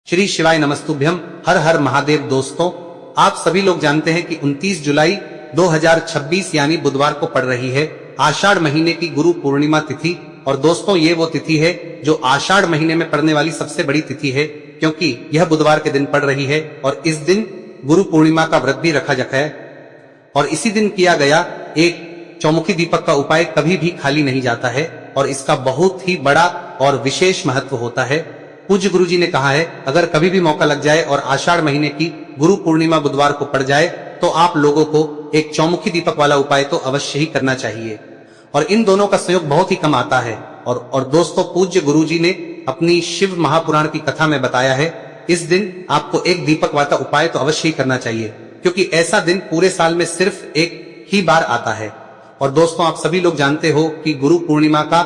श्री शिवाय नमस्तुभ्यम। हर हर महादेव। दोस्तों, आप सभी लोग जानते हैं कि 29 जुलाई 2026 यानी बुधवार को पड़ रही है आषाढ़ महीने की गुरु पूर्णिमा तिथि। और दोस्तों, ये वो तिथि है जो आषाढ़ महीने में पड़ने वाली सबसे बड़ी तिथि है, क्योंकि यह बुधवार के दिन पड़ रही है और इस दिन गुरु पूर्णिमा का व्रत भी रखा जाता है। और इसी दिन किया गया एक चौमुखी दीपक का उपाय कभी भी खाली नहीं जाता है और इसका बहुत ही बड़ा और विशेष महत्व होता है। पूज्य गुरु जी ने कहा है, अगर कभी भी मौका लग जाए और आषाढ़ महीने की गुरु पूर्णिमा बुधवार को पड़ जाए तो आप लोगों को एक चौमुखी दीपक वाला उपाय तो अवश्य ही करना चाहिए। और इन दोनों का संयोग बहुत ही कम आता है। और दोस्तों, पूज्य गुरु जी ने अपनी शिव महापुराण की कथा में बताया है, इस दिन आपको एक दीपक वाला उपाय तो अवश्य ही करना चाहिए, क्योंकि ऐसा दिन पूरे साल में सिर्फ एक ही बार आता है। और दोस्तों, आप सभी लोग जानते हो कि गुरु पूर्णिमा का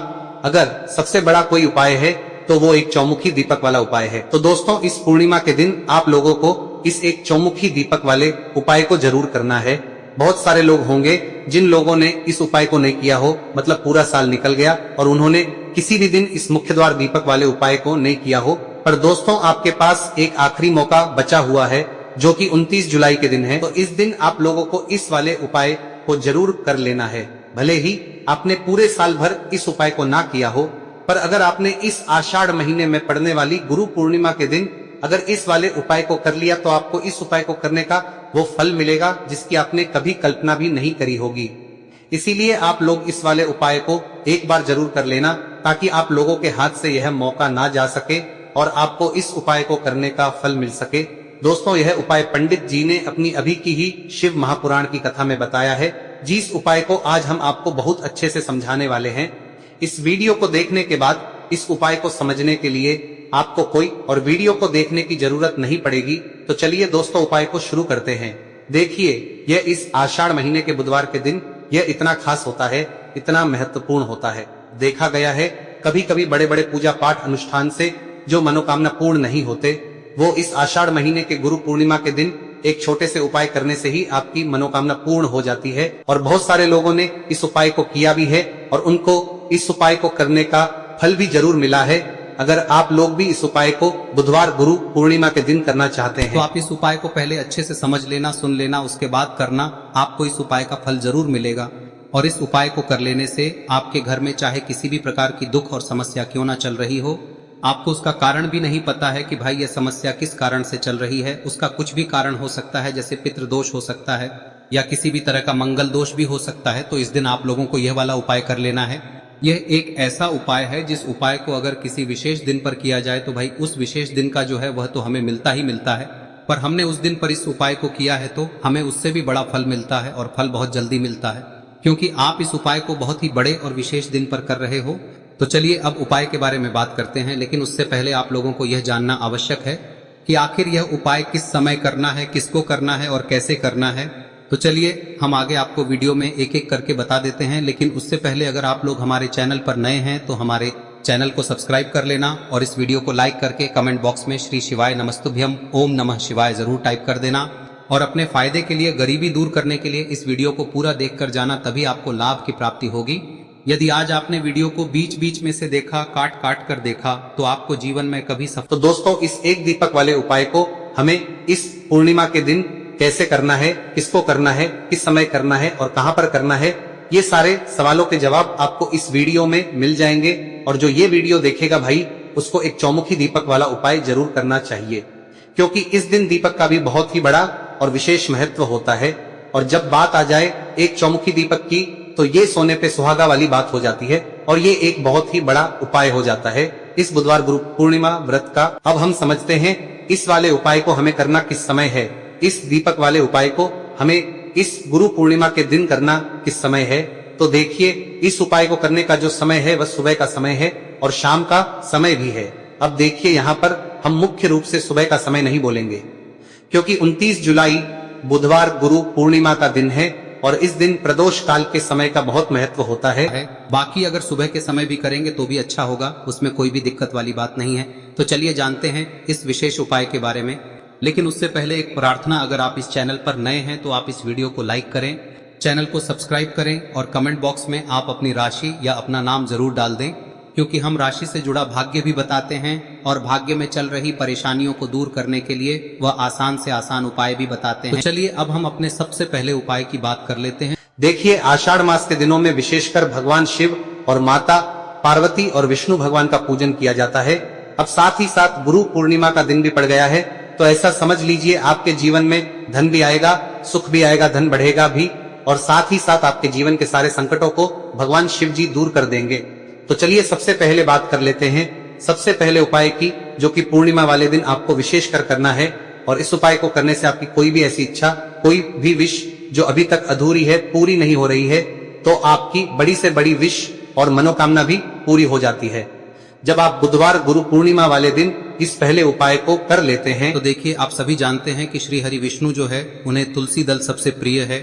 अगर सबसे बड़ा कोई उपाय है तो वो एक चौमुखी दीपक वाला उपाय है। तो दोस्तों, इस पूर्णिमा के दिन आप लोगों को इस एक चौमुखी दीपक वाले उपाय को जरूर करना है। बहुत सारे लोग होंगे जिन लोगों ने इस उपाय को नहीं किया हो, मतलब पूरा साल निकल गया और उन्होंने किसी भी दिन इस मुख्य द्वार दीपक वाले उपाय को नहीं किया हो। पर दोस्तों, आपके पास एक आखिरी मौका बचा हुआ है जो कि 29 जुलाई के दिन है। तो इस दिन आप लोगों को इस वाले उपाय को जरूर कर लेना है। भले ही आपने पूरे साल भर इस उपाय को ना किया हो, पर अगर आपने इस आषाढ़ महीने में पड़ने वाली गुरु पूर्णिमा के दिन अगर इस वाले उपाय को कर लिया तो आपको इस उपाय को करने का वो फल मिलेगा जिसकी आपने कभी कल्पना भी नहीं करी होगी। इसीलिए आप लोग इस वाले उपाय को एक बार जरूर कर लेना, ताकि आप लोगों के हाथ से यह मौका ना जा सके और आपको इस उपाय को करने का फल मिल सके। दोस्तों, यह उपाय पंडित जी ने अपनी अभी की ही शिव महापुराण की कथा में बताया है, जिस उपाय को आज हम आपको बहुत अच्छे से समझाने वाले हैं। इस वीडियो को देखने के बाद इस उपाय को समझने के लिए आपको कोई और वीडियो को देखने की जरूरत नहीं पड़ेगी। तो चलिए दोस्तों, उपाय को शुरू करते हैं। देखिए, यह इस आषाढ़ महीने के बुधवार के दिन यह इतना खास होता है, इतना महत्वपूर्ण होता है। देखा गया है कभी कभी बड़े बड़े पूजा पाठ अनुष्ठान से जो मनोकामना पूर्ण नहीं होते, वो इस आषाढ़ महीने के गुरु पूर्णिमा के दिन एक छोटे से उपाय करने से ही आपकी मनोकामना पूर्ण हो जाती है। और बहुत सारे लोगों ने इस उपाय को किया भी है और उनको इस उपाय को करने का फल भी जरूर मिला है। अगर आप लोग भी इस उपाय को बुधवार गुरु पूर्णिमा के दिन करना चाहते हैं तो आप इस उपाय को पहले अच्छे से समझ लेना, सुन लेना, उसके बाद करना। आपको इस उपाय का फल जरूर मिलेगा। और इस उपाय को कर लेने से आपके घर में चाहे किसी भी प्रकार की दुख और समस्या क्यों ना चल रही हो, आपको उसका कारण भी नहीं पता है कि भाई ये समस्या किस कारण से चल रही है, उसका कुछ भी कारण हो सकता है, जैसे पितृदोष हो सकता है या किसी भी तरह का मंगल दोष भी हो सकता है। तो इस दिन आप लोगों को यह वाला उपाय कर लेना है। यह एक ऐसा उपाय है जिस उपाय को अगर किसी विशेष दिन पर किया जाए तो भाई उस विशेष दिन का जो है वह तो हमें मिलता ही मिलता है, पर हमने उस दिन पर इस उपाय को किया है तो हमें उससे भी बड़ा फल मिलता है और फल बहुत जल्दी मिलता है, क्योंकि आप इस उपाय को बहुत ही बड़े और विशेष दिन पर कर रहे हो। तो चलिए अब उपाय के बारे में बात करते हैं, लेकिन उससे पहले आप लोगों को यह जानना आवश्यक है कि आखिर यह उपाय किस समय करना है, किसको करना है और कैसे करना है। तो चलिए हम आगे आपको वीडियो में एक एक करके बता देते हैं, लेकिन उससे पहले अगर आप लोग हमारे चैनल पर नए हैं तो हमारे चैनल को सब्सक्राइब कर लेना और इस वीडियो को लाइक करके कमेंट बॉक्स में श्री शिवाय नमस्तुभ्यम ओम नमः शिवाय जरूर टाइप कर देना। और अपने फायदे के लिए, गरीबी दूर करने के लिए इस वीडियो को पूरा देख कर जाना, तभी आपको लाभ की प्राप्ति होगी। यदि आज आपने वीडियो को बीच बीच में से देखा, काट काट कर देखा, तो आपको जीवन में कभी तो दोस्तों, इस एक दीपक वाले उपाय को हमें इस पूर्णिमा के दिन कैसे करना है, किसको करना है, किस समय करना है और कहां पर करना है, ये सारे सवालों के जवाब आपको इस वीडियो में मिल जाएंगे। और जो ये वीडियो देखेगा भाई, उसको एक चौमुखी दीपक वाला उपाय जरूर करना चाहिए, क्योंकि इस दिन दीपक का भी बहुत ही बड़ा और विशेष महत्व होता है। और जब बात आ जाए एक चौमुखी दीपक की, तो ये सोने पे सुहागा वाली बात हो जाती है और ये एक बहुत ही बड़ा उपाय हो जाता है इस बुधवार गुरु पूर्णिमा व्रत का। अब हम समझते हैं इस वाले उपाय को हमें करना किस समय है। इस दीपक वाले उपाय को हमें इस गुरु पूर्णिमा के दिन करना किस समय है। तो देखिए, इस उपाय को करने का जो समय है वह सुबह का समय है और शाम का समय भी है। अब देखिए, यहाँ पर हम मुख्य रूप से सुबह का समय नहीं बोलेंगे, क्योंकि 29 जुलाई बुधवार गुरु पूर्णिमा का दिन है और इस दिन प्रदोष काल के समय का बहुत महत्व होता है। बाकी अगर सुबह के समय भी करेंगे तो भी अच्छा होगा, उसमें कोई भी दिक्कत वाली बात नहीं है। तो चलिए जानते हैं इस विशेष उपाय के बारे में। लेकिन उससे पहले एक प्रार्थना, अगर आप इस चैनल पर नए हैं तो आप इस वीडियो को लाइक करें, चैनल को सब्सक्राइब करें और कमेंट बॉक्स में आप अपनी राशि या अपना नाम जरूर डाल दें, क्योंकि हम राशि से जुड़ा भाग्य भी बताते हैं और भाग्य में चल रही परेशानियों को दूर करने के लिए वह आसान से आसान उपाय भी बताते हैं। तो चलिए अब हम अपने सबसे पहले उपाय की बात कर लेते हैं। देखिए, आषाढ़ मास के दिनों में विशेषकर भगवान शिव और माता पार्वती और विष्णु भगवान का पूजन किया जाता है। अब साथ ही साथ गुरु पूर्णिमा का दिन भी पड़ गया है, तो ऐसा समझ लीजिए आपके जीवन में धन भी आएगा, सुख भी आएगा, धन बढ़ेगा भी, और साथ ही साथ आपके जीवन के सारे संकटों को भगवान शिव जी दूर कर देंगे। तो चलिए सबसे पहले बात कर लेते हैं सबसे पहले उपाय की, जो कि पूर्णिमा वाले दिन आपको विशेष कर करना है। और इस उपाय को करने से आपकी कोई भी ऐसी इच्छा, कोई भी विश जो अभी तक अधूरी है, पूरी नहीं हो रही है, तो आपकी बड़ी से बड़ी विश और मनोकामना भी पूरी हो जाती है जब आप बुधवार गुरु पूर्णिमा वाले दिन इस पहले उपाय को कर लेते हैं। तो देखिए, आप सभी जानते हैं कि श्री हरि विष्णु जो है उन्हें तुलसी दल सबसे प्रिय है।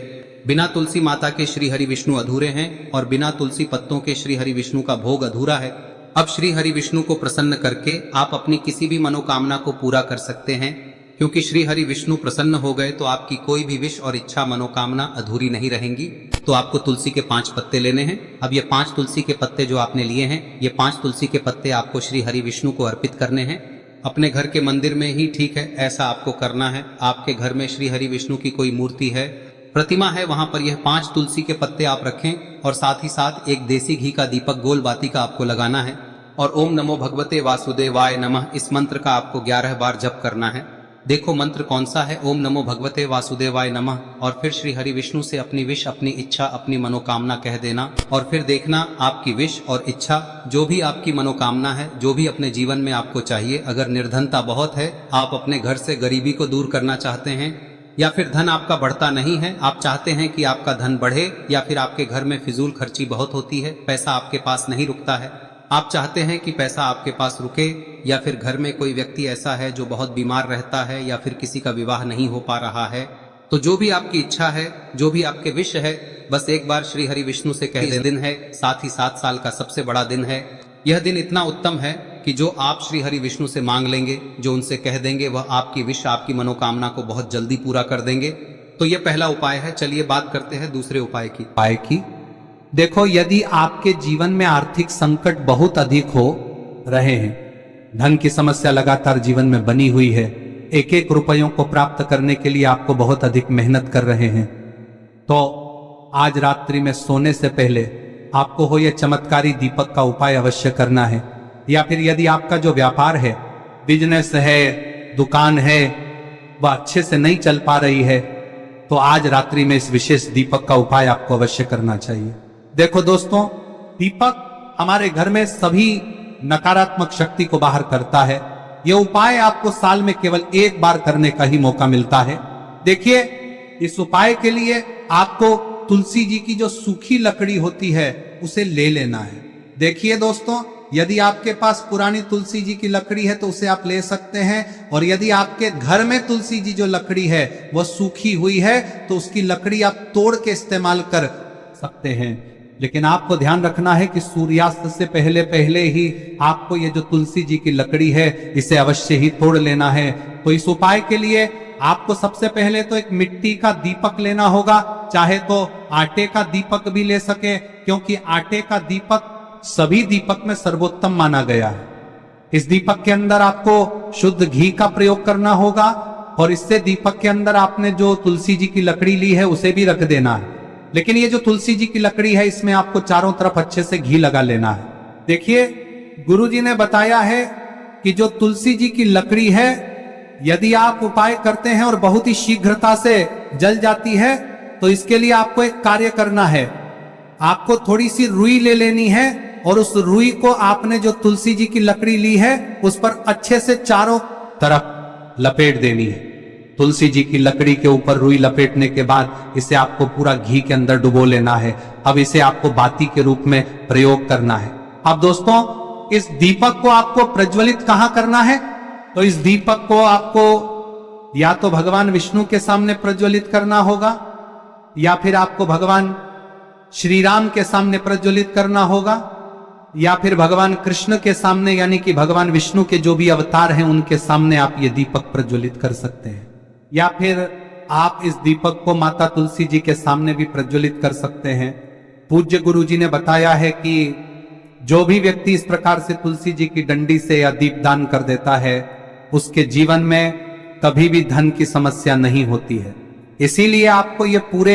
बिना तुलसी माता के श्री हरि विष्णु अधूरे हैं और बिना तुलसी पत्तों के श्री हरि विष्णु का भोग अधूरा है। अब श्री हरि विष्णु को प्रसन्न करके आप अपनी किसी भी मनोकामना को पूरा कर सकते हैं, क्योंकि श्री हरि विष्णु प्रसन्न हो गए तो आपकी कोई भी विश और इच्छा मनोकामना अधूरी नहीं रहेंगी। तो आपको तुलसी के 5 पत्ते लेने हैं। अब ये 5 तुलसी के पत्ते जो आपने लिए हैं, ये 5 तुलसी के पत्ते आपको श्री हरि विष्णु को अर्पित करने हैं। अपने घर के मंदिर में ही ठीक है, ऐसा आपको करना है। आपके घर में श्री हरि विष्णु की कोई मूर्ति है, प्रतिमा है, वहां पर यह 5 तुलसी के पत्ते आप रखें और साथ ही साथ एक देसी घी का दीपक गोल बाती का आपको लगाना है और ओम नमो भगवते वासुदेवाय नमः इस मंत्र का आपको 11 बार जप करना है। देखो मंत्र कौन सा है, ओम नमो भगवते वासुदेवाय नमः, और फिर श्री हरि विष्णु से अपनी विश, अपनी इच्छा, अपनी मनोकामना कह देना और फिर देखना आपकी विश और इच्छा, जो भी आपकी मनोकामना है, जो भी अपने जीवन में आपको चाहिए। अगर निर्धनता बहुत है, आप अपने घर से गरीबी को दूर करना चाहते हैं, या फिर धन आपका बढ़ता नहीं है, आप चाहते हैं कि आपका धन बढ़े, या फिर आपके घर में फिजूल खर्ची बहुत होती है, पैसा आपके पास नहीं रुकता है, आप चाहते हैं कि पैसा आपके पास रुके, या फिर घर में कोई व्यक्ति ऐसा है जो बहुत बीमार रहता है, या फिर किसी का विवाह नहीं हो पा रहा है, तो जो भी आपकी इच्छा है, जो भी आपके विश है, बस एक बार श्री हरि विष्णु से कह दे। दिन है, साथ ही 7 साल का सबसे बड़ा दिन है। यह दिन इतना उत्तम है कि जो आप श्री हरि विष्णु से मांग लेंगे, जो उनसे कह देंगे, वह आपकी विश, आपकी मनोकामना को बहुत जल्दी पूरा कर देंगे। तो यह पहला उपाय है। चलिए बात करते हैं दूसरे उपाय की। देखो, यदि आपके जीवन में आर्थिक संकट बहुत अधिक हो रहे हैं, धन की समस्या लगातार जीवन में बनी हुई है, एक एक रुपयों को प्राप्त करने के लिए आपको बहुत अधिक मेहनत कर रहे हैं, तो आज रात्रि में सोने से पहले आपको हो यह चमत्कारी दीपक का उपाय अवश्य करना है। या फिर यदि आपका जो व्यापार है, बिजनेस है, दुकान है, वह अच्छे से नहीं चल पा रही है, तो आज रात्रि में इस विशेष दीपक का उपाय आपको अवश्य करना चाहिए। देखो दोस्तों, दीपक हमारे घर में सभी नकारात्मक शक्ति को बाहर करता है। यह उपाय आपको साल में केवल एक बार करने का ही मौका मिलता है। देखिए, इस उपाय के लिए आपको तुलसी जी की जो सूखी लकड़ी होती है उसे ले लेना है। देखिए दोस्तों, यदि आपके पास पुरानी तुलसी जी की लकड़ी है तो उसे आप ले सकते हैं, और यदि आपके घर में तुलसी जी जो लकड़ी है वह सूखी हुई है तो उसकी लकड़ी आप तोड़ के इस्तेमाल कर सकते हैं। लेकिन आपको ध्यान रखना है कि सूर्यास्त से पहले पहले ही आपको ये जो तुलसी जी की लकड़ी है इसे अवश्य ही तोड़ लेना है। तो इस उपाय के लिए आपको सबसे पहले तो एक मिट्टी का दीपक लेना होगा, चाहे तो आटे का दीपक भी ले सके, क्योंकि आटे का दीपक सभी दीपक में सर्वोत्तम माना गया है। इस दीपक के अंदर आपको शुद्ध घी का प्रयोग करना होगा, और इससे दीपक के अंदर आपने जो तुलसी जी की लकड़ी ली है उसे भी रख देना है। लेकिन ये जो तुलसी जी की लकड़ी है, इसमें आपको चारों तरफ अच्छे से घी लगा लेना है। देखिए, गुरुजी ने बताया है कि जो तुलसी जी की लकड़ी है, यदि आप उपाय करते हैं और बहुत ही शीघ्रता से जल जाती है, तो इसके लिए आपको एक कार्य करना है। आपको थोड़ी सी रुई ले लेनी है और उस रुई को आपने जो तुलसी जी की लकड़ी ली है उस पर अच्छे से चारों तरफ लपेट देनी है। तुलसी जी की लकड़ी के ऊपर रुई लपेटने के बाद इसे आपको पूरा घी के अंदर डुबो लेना है। अब इसे आपको बाती के रूप में प्रयोग करना है। अब दोस्तों, इस दीपक को आपको प्रज्वलित कहां करना है? तो इस दीपक को आपको या तो भगवान विष्णु के सामने प्रज्वलित करना होगा, या फिर आपको भगवान श्री राम के सामने प्रज्वलित करना होगा, या फिर भगवान कृष्ण के सामने, यानी कि भगवान विष्णु के जो भी अवतार हैं उनके सामने आप ये दीपक प्रज्वलित कर सकते हैं। या फिर आप इस दीपक को माता तुलसी जी के सामने भी प्रज्वलित कर सकते हैं। पूज्य गुरु जी ने बताया है कि जो भी व्यक्ति इस प्रकार से तुलसी जी की डंडी से या दीपदान कर देता है, उसके जीवन में कभी भी धन की समस्या नहीं होती है। इसीलिए आपको ये पूरे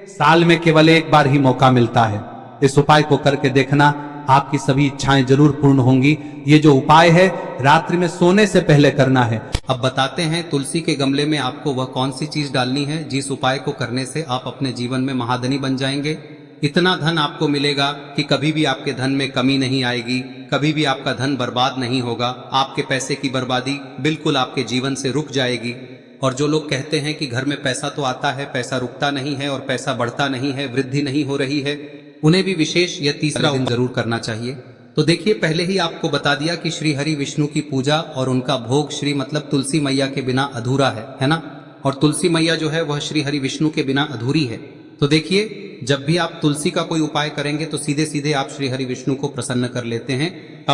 साल में केवल एक बार ही मौका मिलता है। इस उपाय को करके देखना, आपकी सभी इच्छाएं जरूर पूर्ण होंगी। ये जो उपाय है रात्रि में सोने से पहले करना है। अब बताते हैं तुलसी के गमले में आपको वह कौन सी चीज डालनी है जिस उपाय को करने से आप अपने जीवन में महाधनी बन जाएंगे। इतना धन आपको मिलेगा कि कभी भी आपके धन में कमी नहीं आएगी, कभी भी आपका धन बर्बाद नहीं होगा। आपके पैसे की बर्बादी बिल्कुल आपके जीवन से रुक जाएगी। और जो लोग कहते हैं कि घर में पैसा तो आता है, पैसा रुकता नहीं है और पैसा बढ़ता नहीं है, वृद्धि नहीं हो रही है, उन्हें भी विशेष यह तीसरा दिन जरूर करना चाहिए। तो देखिए, पहले ही आपको बता दिया कि श्री हरि विष्णु की पूजा और उनका भोग श्री मतलब तुलसी मैया के बिना अधूरा है ना। और तुलसी मैया जो है वह श्री हरि विष्णु के बिना अधूरी है। तो देखिए, जब भी आप तुलसी का कोई उपाय करेंगे तो सीधे सीधे आप श्री हरि विष्णु को प्रसन्न कर लेते हैं।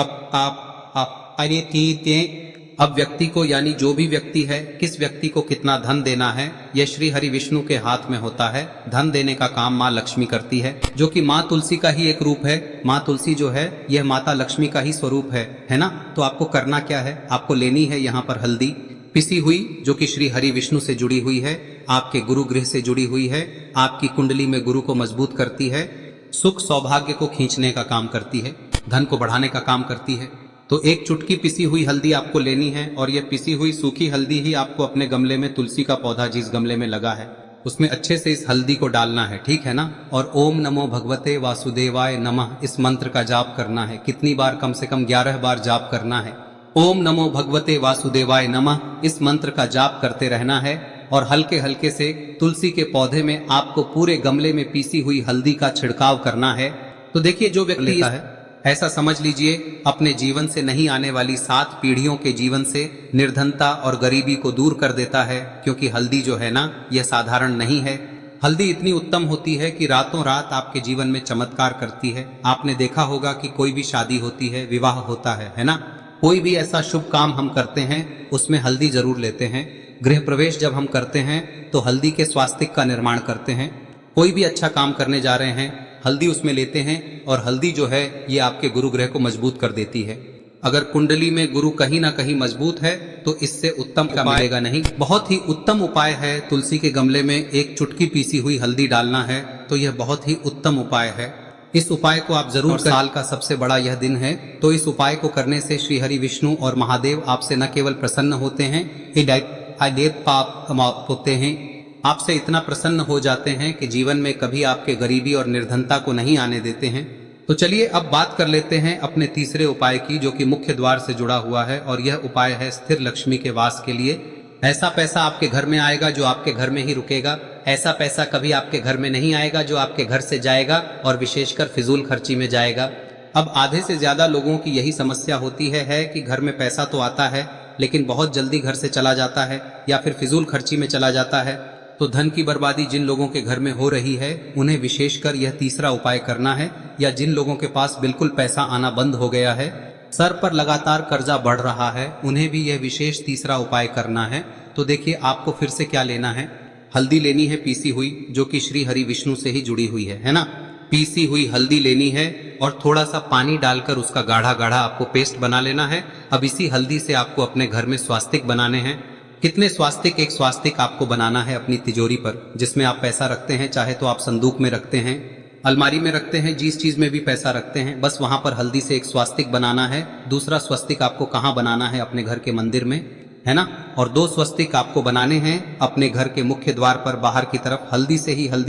अब व्यक्ति को, यानी जो भी व्यक्ति है, किस व्यक्ति को कितना धन देना है, यह श्री हरि विष्णु के हाथ में होता है। धन देने का काम माँ लक्ष्मी करती है, जो कि माँ तुलसी का ही एक रूप है। माँ तुलसी जो है यह माता लक्ष्मी का ही स्वरूप है ना। तो आपको करना क्या है, आपको लेनी है यहाँ पर हल्दी पिसी हुई, जो कि श्री हरि विष्णु से जुड़ी हुई है, आपके गुरु गृह से जुड़ी हुई है, आपकी कुंडली में गुरु को मजबूत करती है, सुख सौभाग्य को खींचने का काम करती है, धन को बढ़ाने का काम करती है। तो एक चुटकी पिसी हुई हल्दी आपको लेनी है और यह पिसी हुई सूखी हल्दी ही आपको अपने गमले में, तुलसी का पौधा जिस गमले में लगा है उसमें अच्छे से इस हल्दी को डालना है, ठीक है ना। और ओम नमो भगवते वासुदेवाय नमः इस मंत्र का जाप करना है। कितनी बार? कम से कम 11 बार जाप करना है। ओम नमो भगवते वासुदेवाय नमः इस मंत्र का जाप करते रहना है। और हल्के हल्के से तुलसी के पौधे में आपको पूरे गमले में पीसी हुई हल्दी का छिड़काव करना है। तो देखिए, जो व्यक्ति लेता है, ऐसा समझ लीजिए अपने जीवन से नहीं आने वाली 7 पीढ़ियों के जीवन से निर्धनता और गरीबी को दूर कर देता है। क्योंकि हल्दी जो है ना, यह साधारण नहीं है। हल्दी इतनी उत्तम होती है कि रातों रात आपके जीवन में चमत्कार करती है। आपने देखा होगा कि कोई भी शादी होती है, विवाह होता है ना, कोई भी ऐसा शुभ काम हम करते हैं उसमें हल्दी जरूर लेते हैं। गृह प्रवेश जब हम करते हैं तो हल्दी के स्वास्तिक का निर्माण करते हैं। कोई भी अच्छा काम करने जा रहे हैं, हल्दी उसमें लेते हैं। और हल्दी जो है ये आपके गुरु ग्रह को मजबूत कर देती है। अगर कुंडली में गुरु कहीं ना कहीं मजबूत है तो इससे उत्तम का मिलेगा नहीं। बहुत ही उत्तम उपाय है। तुलसी के गमले में एक चुटकी पीसी हुई हल्दी डालना है, तो यह बहुत ही उत्तम उपाय है। इस उपाय को आप जरूर करें। साल का सबसे बड़ा यह दिन है, तो इस उपाय को करने से श्री हरि विष्णु और महादेव आपसे न केवल प्रसन्न होते हैं, पाप होते हैं, आपसे इतना प्रसन्न हो जाते हैं कि जीवन में कभी आपके गरीबी और निर्धनता को नहीं आने देते हैं। तो चलिए अब बात कर लेते हैं अपने तीसरे उपाय की, जो कि मुख्य द्वार से जुड़ा हुआ है। और यह उपाय है स्थिर लक्ष्मी के वास के लिए। ऐसा पैसा आपके घर में आएगा जो आपके घर में ही रुकेगा। ऐसा पैसा कभी आपके घर में नहीं आएगा जो आपके घर से जाएगा और विशेषकर फिजूल खर्ची में जाएगा। अब आधे से ज्यादा लोगों की यही समस्या होती है कि घर में पैसा तो आता है लेकिन बहुत जल्दी घर से चला जाता है या फिर फिजूल खर्ची में चला जाता है। तो धन की बर्बादी जिन लोगों के घर में हो रही है उन्हें विशेषकर यह तीसरा उपाय करना है। या जिन लोगों के पास बिल्कुल पैसा आना बंद हो गया है, सर पर लगातार कर्जा बढ़ रहा है, उन्हें भी यह विशेष तीसरा उपाय करना है। तो देखिए, आपको फिर से क्या लेना है, हल्दी लेनी है पीसी हुई, जो कि श्री हरि विष्णु से ही जुड़ी हुई है ना। पीसी हुई हल्दी लेनी है और थोड़ा सा पानी डालकर उसका गाढ़ा गाढ़ा आपको पेस्ट बना लेना है। अब इसी हल्दी से आपको अपने घर में स्वास्तिक बनाने हैं। कितने स्वास्तिक? एक स्वास्तिक आपको बनाना है अपनी तिजोरी पर, जिसमें आप पैसा रखते हैं। चाहे तो आप संदूक में रखते हैं, अलमारी में रखते हैं, जिस चीज में भी पैसा रखते हैं, बस वहां पर हल्दी से एक स्वास्तिक बनाना है। दूसरा स्वस्तिक आपको कहाँ बनाना है? अपने घर के मंदिर में, है ना। और 2 स्वस्तिक आपको बनाने हैं अपने घर के मुख्य द्वार पर बाहर की तरफ। हल्दी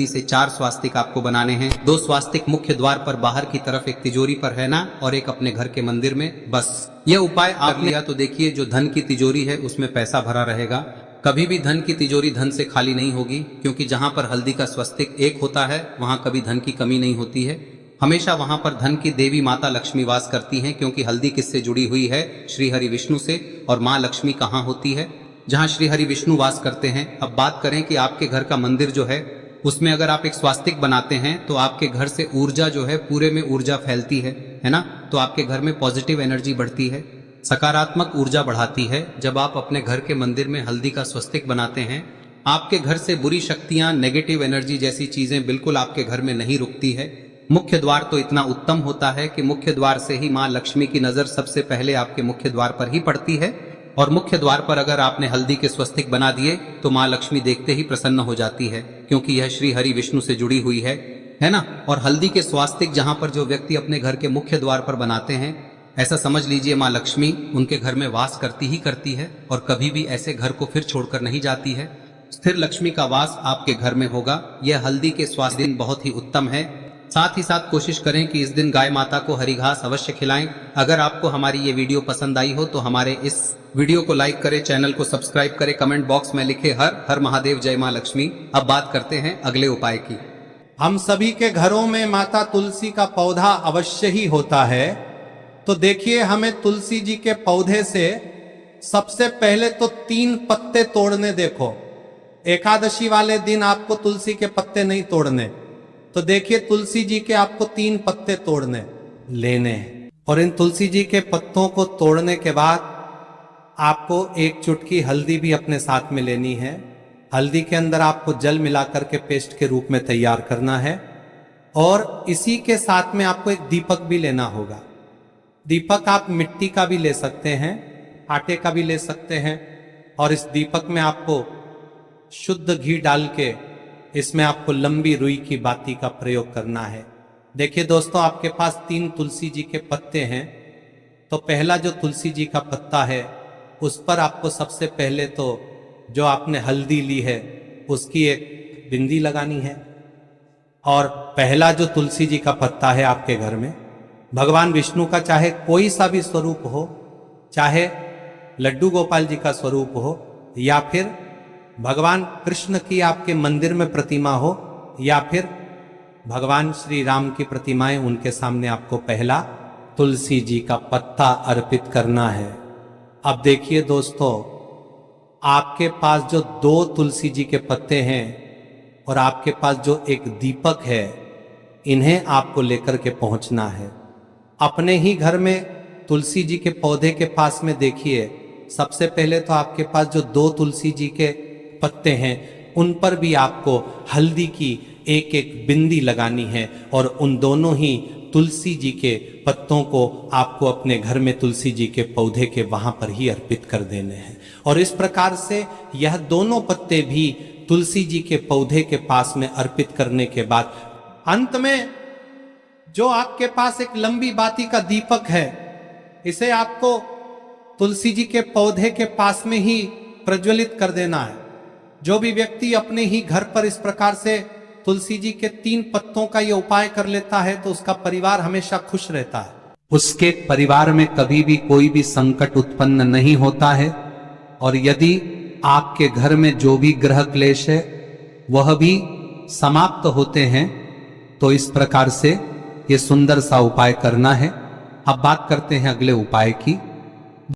से 4 स्वास्तिक आपको बनाने हैं। 2 स्वास्तिक मुख्य द्वार पर बाहर की तरफ, एक तिजोरी पर, है ना, और एक अपने घर के मंदिर में। बस यह उपाय आप लिया तो देखिए, जो धन की तिजोरी है उसमें पैसा भरा रहेगा। कभी भी धन की तिजोरी धन से खाली नहीं होगी, क्योंकि जहां पर हल्दी का स्वस्तिक एक होता है वहां कभी धन की कमी नहीं होती है। हमेशा वहां पर धन की देवी माता लक्ष्मी वास करती हैं, क्योंकि हल्दी किससे जुड़ी हुई है? श्री हरि विष्णु से। और माँ लक्ष्मी कहाँ होती है? जहाँ श्री हरि विष्णु वास करते हैं। अब बात करें कि आपके घर का मंदिर जो है उसमें अगर आप एक स्वास्तिक बनाते हैं तो आपके घर से ऊर्जा जो है, पूरे में ऊर्जा फैलती है ना। तो आपके घर में पॉजिटिव एनर्जी बढ़ती है, सकारात्मक ऊर्जा बढ़ाती है। जब आप अपने घर के मंदिर में हल्दी का स्वस्तिक बनाते हैं, आपके घर से बुरी शक्तियां, नेगेटिव एनर्जी जैसी चीजें बिल्कुल आपके घर में नहीं रुकती है। मुख्य द्वार तो इतना उत्तम होता है कि मुख्य द्वार से ही माँ लक्ष्मी की नजर सबसे पहले आपके मुख्य द्वार पर ही पड़ती है, और मुख्य द्वार पर अगर आपने हल्दी के स्वस्तिक बना दिए तो माँ लक्ष्मी देखते ही प्रसन्न हो जाती है, क्योंकि यह श्री हरि विष्णु से जुड़ी हुई है ना। और हल्दी के स्वास्तिक जहां पर जो व्यक्ति अपने घर के मुख्य द्वार पर बनाते हैं, ऐसा समझ लीजिए माँ लक्ष्मी उनके घर में वास करती ही करती है और कभी भी ऐसे घर को फिर छोड़कर नहीं जाती है। स्थिर लक्ष्मी का वास आपके घर में होगा। यह हल्दी के स्वास्थ्य दिन बहुत ही उत्तम है। साथ ही साथ कोशिश करें कि इस दिन गाय माता को हरी घास अवश्य खिलाएं। अगर आपको हमारी ये वीडियो पसंद आई हो तो हमारे इस वीडियो को लाइक करें, चैनल को सब्सक्राइब करें, कमेंट बॉक्स में लिखे हर हर महादेव, जय मां लक्ष्मी। अब बात करते हैं अगले उपाय की। हम सभी के घरों में माता तुलसी का पौधा अवश्य ही होता है। तो देखिए, हमें तुलसी जी के पौधे से सबसे पहले तो 3 पत्ते तोड़ने। देखो, एकादशी वाले दिन आपको तुलसी के पत्ते नहीं तोड़ने, तो देखिए तुलसी जी के आपको 3 पत्ते तोड़ने लेने हैं। और इन तुलसी जी के पत्तों को तोड़ने के बाद आपको 1 चुटकी हल्दी भी अपने साथ में लेनी है। हल्दी के अंदर आपको जल मिलाकर के पेस्ट के रूप में तैयार करना है। और इसी के साथ में आपको एक दीपक भी लेना होगा। दीपक आप मिट्टी का भी ले सकते हैं, आटे का भी ले सकते हैं। और इस दीपक में आपको शुद्ध घी डाल के इसमें आपको लंबी रुई की बाती का प्रयोग करना है। देखिए दोस्तों, आपके पास 3 तुलसी जी के पत्ते हैं, तो पहला जो तुलसी जी का पत्ता है उस पर आपको सबसे पहले तो जो आपने हल्दी ली है उसकी एक बिंदी लगानी है। और पहला जो तुलसी जी का पत्ता है आपके घर में, भगवान विष्णु का चाहे कोई सा भी स्वरूप हो, चाहे लड्डू गोपाल जी का स्वरूप हो, या फिर भगवान कृष्ण की आपके मंदिर में प्रतिमा हो, या फिर भगवान श्री राम की प्रतिमाएं, उनके सामने आपको पहला तुलसी जी का पत्ता अर्पित करना है। अब देखिए दोस्तों, आपके पास जो 2 तुलसी जी के पत्ते हैं और आपके पास जो एक दीपक है, इन्हें आपको लेकर के पहुंचना है। अपने ही घर में तुलसी जी के पौधे के पास में देखिए, सबसे पहले तो आपके पास जो 2 तुलसी जी के पत्ते हैं उन पर भी आपको हल्दी की एक बिंदी लगानी है। और उन दोनों ही तुलसी जी के पत्तों को आपको अपने घर में तुलसी जी के पौधे के वहां पर ही अर्पित कर देने हैं। और इस प्रकार से यह दोनों पत्ते भी तुलसी जी के पौधे के पास में अर्पित करने के बाद अंत में जो आपके पास एक लंबी बाती का दीपक है, इसे आपको तुलसी जी के पौधे के पास में ही प्रज्वलित कर देना है। जो भी व्यक्ति अपने ही घर पर इस प्रकार से तुलसी जी के 3 पत्तों का यह उपाय कर लेता है तो उसका परिवार हमेशा खुश रहता है। उसके परिवार में कभी भी कोई भी संकट उत्पन्न नहीं होता है। और यदि आपके घर में जो भी ग्रह क्लेश है वह भी समाप्त होते हैं। तो इस प्रकार से ये सुंदर सा उपाय करना है। अब बात करते हैं अगले उपाय की।